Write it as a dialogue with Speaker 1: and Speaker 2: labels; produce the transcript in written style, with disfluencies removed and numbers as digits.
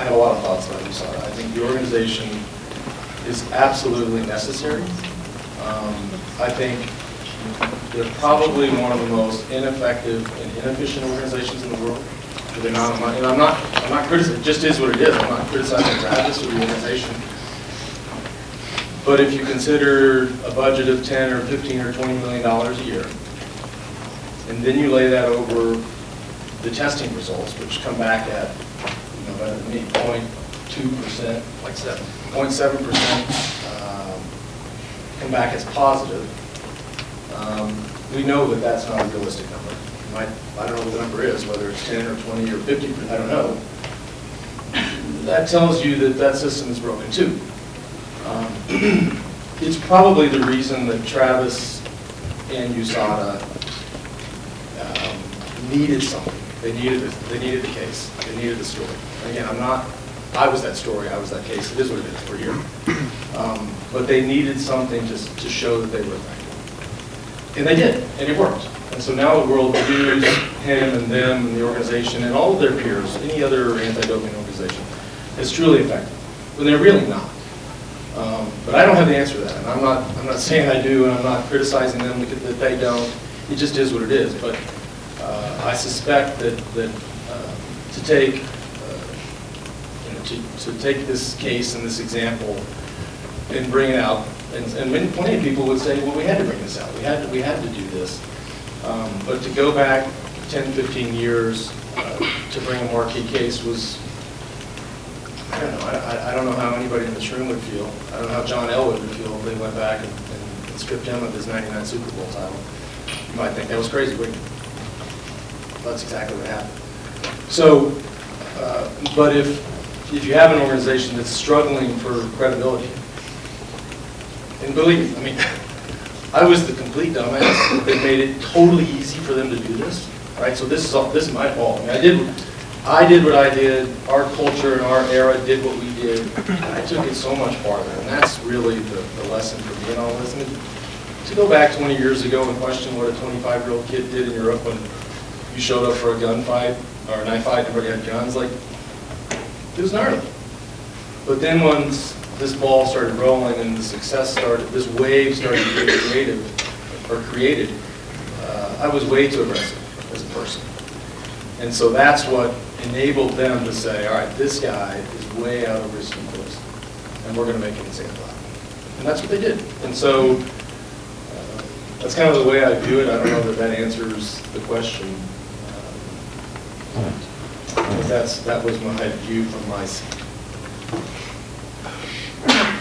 Speaker 1: I have a lot of thoughts about USADA. I think the organization is absolutely necessary. I think they're probably one of the most ineffective and inefficient organizations in the world for the amount of money. And I'm not criticizing, it just is what it is. I'm not criticizing Travis or the organization. But if you consider a budget of 10 or 15 or $20 million a year, and then you lay that over the testing results, which come back at 0.2%, like 0.7%, come back as positive. We know that that's not a realistic number. I don't know what the number is, whether it's 10 or 20 or 50, I don't know. That tells you that that system is broken too. It's probably the reason that Travis and USADA needed something. They needed the case. They needed the story. And again, I was that story. I was that case. It is what it is. We're here. But they needed something to show that they were effective. And they did, and it worked. And so now the world views him and them and the organization and all of their peers, any other anti-doping organization, as truly effective. But they're really not. But I don't have the answer to that, and I'm not saying I do, and I'm not criticizing them that they don't. It just is what it is. But I suspect that to take to take this case and this example and bring it out, and plenty of people would say, well, we had to bring this out. We had to do this. But to go back 10, 15 years to bring a marquee case was, I don't know. I don't know how anybody in this room would feel. I don't know how John Elwood would feel if they went back and stripped him of his '99 Super Bowl title. You might think that was crazy, wouldn't you? That's exactly what happened. So, but if you have an organization that's struggling for credibility, and believe me, I mean, I was the complete dumbass that made it totally easy for them to do this, right? So this is my fault. I mean, I did what I did. Our culture and our era did what we did. I took it so much farther, and that's really the lesson for me in all this. I mean, to go back 20 years ago and question what a 25-year-old kid did in Europe when you showed up for a gunfight or a knife fight and everybody had guns, like, it was gnarly. But then once this ball started rolling and the success started, this wave started to get created, I was way too aggressive as a person. And so that's what enabled them to say, all right, this guy is way out over his skis, and we're going to make an example out of him. And that's what they did. And so that's kind of the way I view it. I don't know that answers the question. But that was my view from my seat.